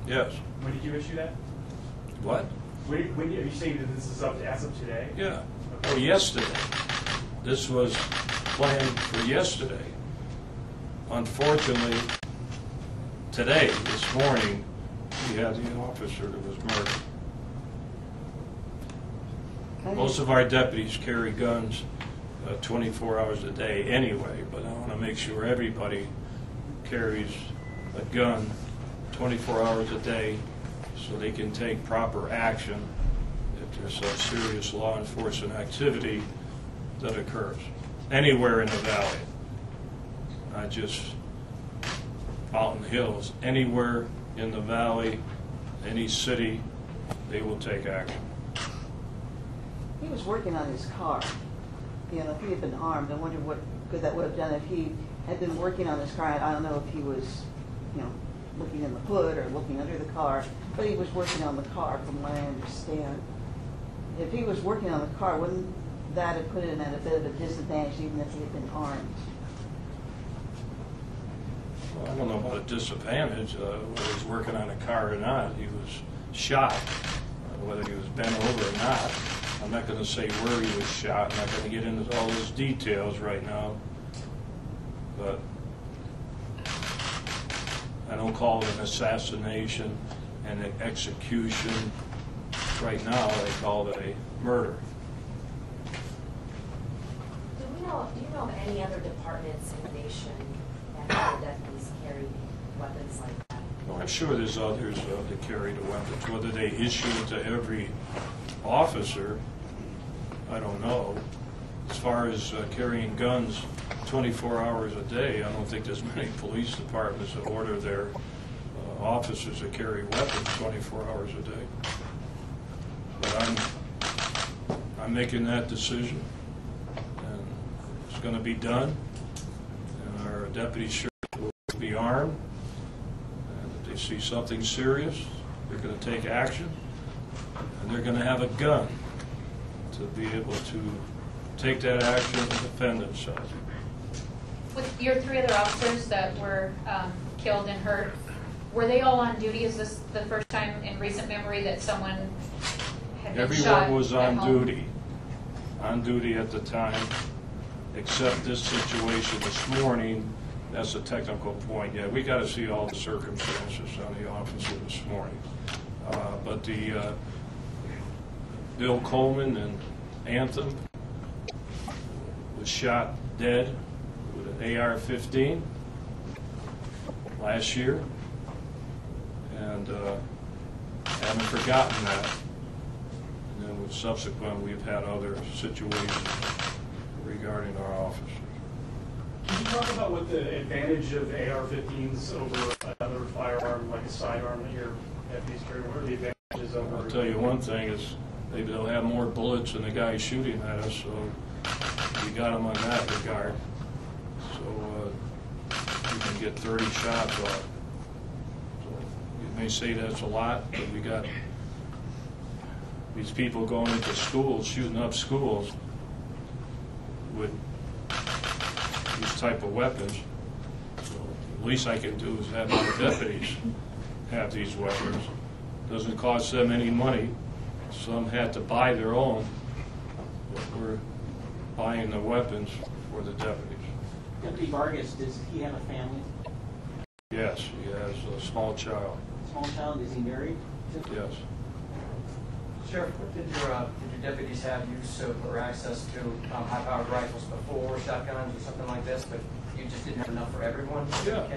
Yes. When did you issue that? What? When are you saying that this is up as of today? Yeah. Okay. Oh, yesterday. This was planned for yesterday. Unfortunately, today, this morning, we had the officer that was murdered. Most of our deputies carry guns 24 hours a day anyway, but I want to make sure everybody carries a gun 24 hours a day so they can take proper action if there's some serious law enforcement activity that occurs anywhere in the valley, not just out in the hills. Anywhere in the valley, any city, they will take action. He was working on his car. You know, if he had been armed, I wonder what good that would have done if he had been working on his car. I don't know if he was, you know, looking in the hood or looking under the car, but he was working on the car from what I understand. If he was working on the car, wouldn't that have put him at a bit of a disadvantage even if he had been armed? Well, I don't know about a disadvantage, whether he's working on a car or not. He was shot, whether he was bent over or not. I'm not going to say where he was shot. I'm not going to get into all those details right now. But I don't call it an assassination and an execution. Right now, they call it a murder. Do you know of any other departments in the nation that have deputies carry weapons like that? Well, I'm sure there's others that carry the weapons. Whether they issue it to every officer, I don't know. As far as carrying guns 24 hours a day, I don't think there's many police departments that order their officers to carry weapons 24 hours a day. But I'm making that decision, and it's going to be done. And our deputies sure will be armed. And if they see something serious, they're going to take action, and they're going to have a gun to be able to take that action and defend themselves. With your 3 other officers that were killed and hurt, were they all on duty? Is this the first time in recent memory that someone had been shot? Everyone was at on home? duty at the time, except this situation this morning. That's a technical point. Yeah, we got to see all the circumstances on the officer this morning. But the Bill Coleman and Anthem was shot dead with an AR-15 last year, and haven't forgotten that. And then subsequently, we've had other situations regarding our officers. Can you talk about what the advantage of AR-15s over another firearm, like a sidearm that your deputies carry? What are the advantages over? I'll tell you one thing is maybe they'll have more bullets than the guy shooting at us, so we got them on that regard. So we can get 30 shots off. So you may say that's a lot, but we got these people going into schools, shooting up schools with these type of weapons. So the least I can do is have my deputies have these weapons. Doesn't cost them any money. Some had to buy their own, but we're buying the weapons for the deputies. Deputy Vargas, does he have a family? Yes, he has a small child. Small child, is he married? Yes. Sheriff, did your deputies have use of or access to high-powered rifles before, shotguns or something like this, but you just didn't have enough for everyone? Yeah.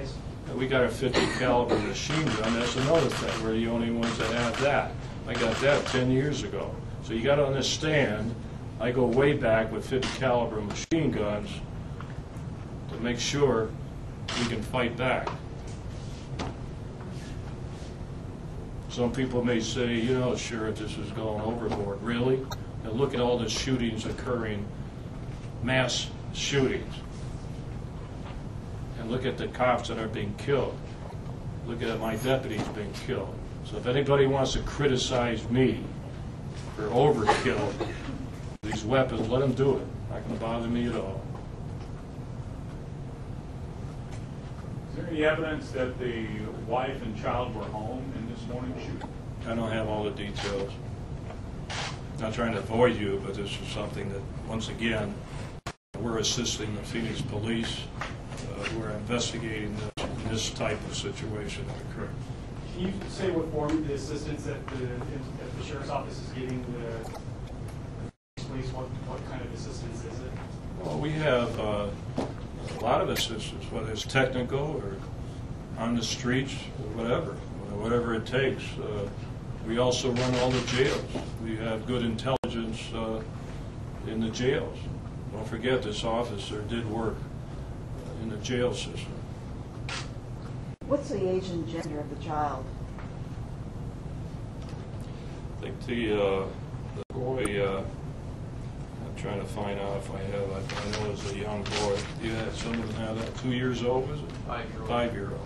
We got a 50 caliber machine gun. That's another thing. We're the only ones that have that. I got that 10 years ago. So you got to understand, I go way back with 50 caliber machine guns to make sure we can fight back. Some people may say, you know, Sheriff, this is going overboard. Really? And look at all the shootings occurring, mass shootings. And look at the cops that are being killed. Look at my deputies being killed. So if anybody wants to criticize me for overkill, these weapons, let them do it. Not going to bother me at all. Is there any evidence that the wife and child were home in this this morning shooting? I don't have all the details. Not trying to avoid you, but this is something that, once again, we're assisting the Phoenix police. We're investigating this type of situation that occurred. Can you say what form the assistance that the sheriff's office is giving the police? What kind of assistance is it? Well, we have a lot of assistance, whether it's technical or on the streets, or whatever it takes. We also run all the jails. We have good intelligence in the jails. Don't forget, this officer did work in the jail system. What's the age and gender of the child? I think the boy, I'm trying to find out if I have, I know it's a young boy. You had someone have that, 2 years old, was it? 5-year-old. 5-year-old.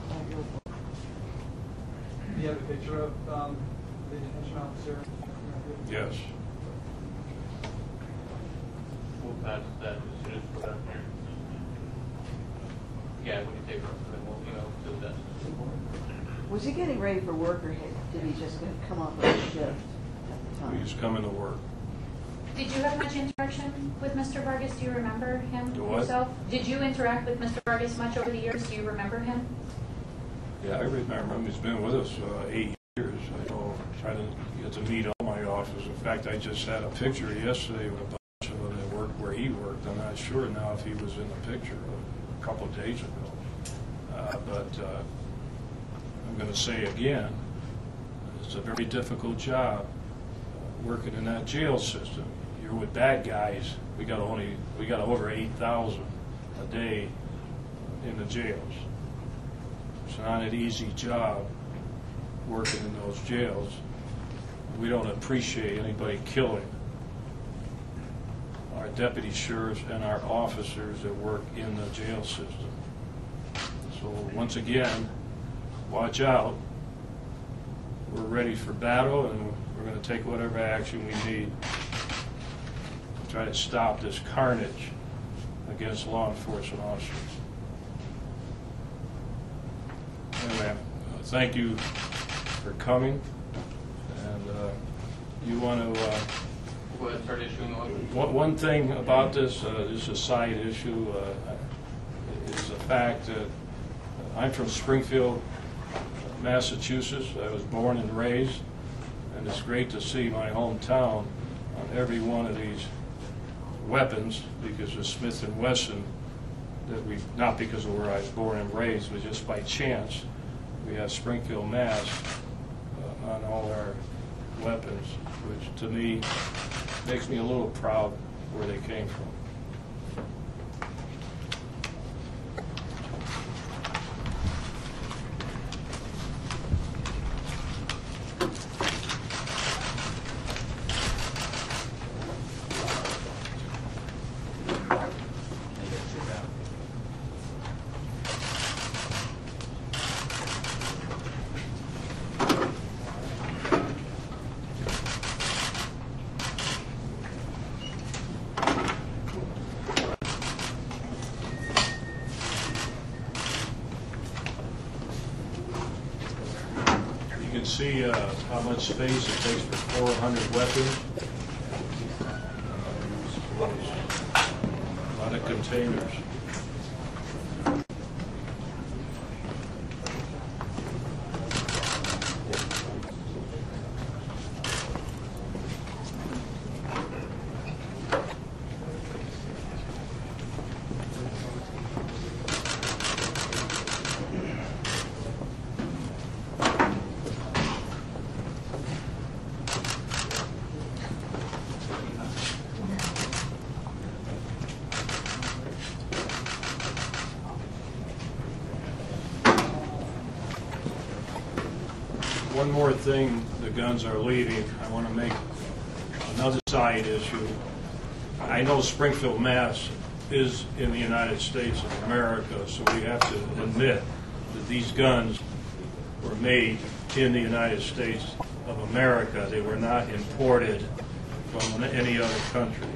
Do you have a picture of the detention officer? Yes. We'll pass that as soon as we're done here. Yeah, when you take her, then we'll, do that. Was he getting ready for work, or did he just come off of a shift at the time? He's coming to work. Did you have much interaction with Mr. Vargas? Do you remember him The what? yourself? Did you interact with Mr. Vargas much over the years? Do you remember him? Yeah, I remember him. He's been with us 8 years. I know, trying to get to meet all my officers. In fact, I just had a picture yesterday with a bunch of them that worked where he worked. I'm not sure now if he was in the picture a couple of days ago. But I'm going to say again, it's a very difficult job working in that jail system. You're with bad guys. We got over 8,000 a day in the jails. It's not an easy job working in those jails. We don't appreciate anybody killing our deputy sheriffs and our officers that work in the jail system. So once again, watch out. We're ready for battle, and we're going to take whatever action we need to try to stop this carnage against law enforcement officers. Anyway, thank you for coming, and you want to... Go ahead and start issuing orders. One thing about this, this is a side issue, is the fact that I'm from Springfield, Massachusetts. I was born and raised, and it's great to see my hometown on every one of these weapons, because of Smith & Wesson, that we, not because of where I was born and raised, but just by chance, we have Springfield, Mass. On all our weapons, which to me makes me a little proud where they came from. You can see how much space it takes for 400 weapons. A lot of containers. One more thing, the guns are leaving. I want to make another side issue. I know Springfield, Mass. Is in the United States of America, so we have to admit that these guns were made in the United States of America. They were not imported from any other country.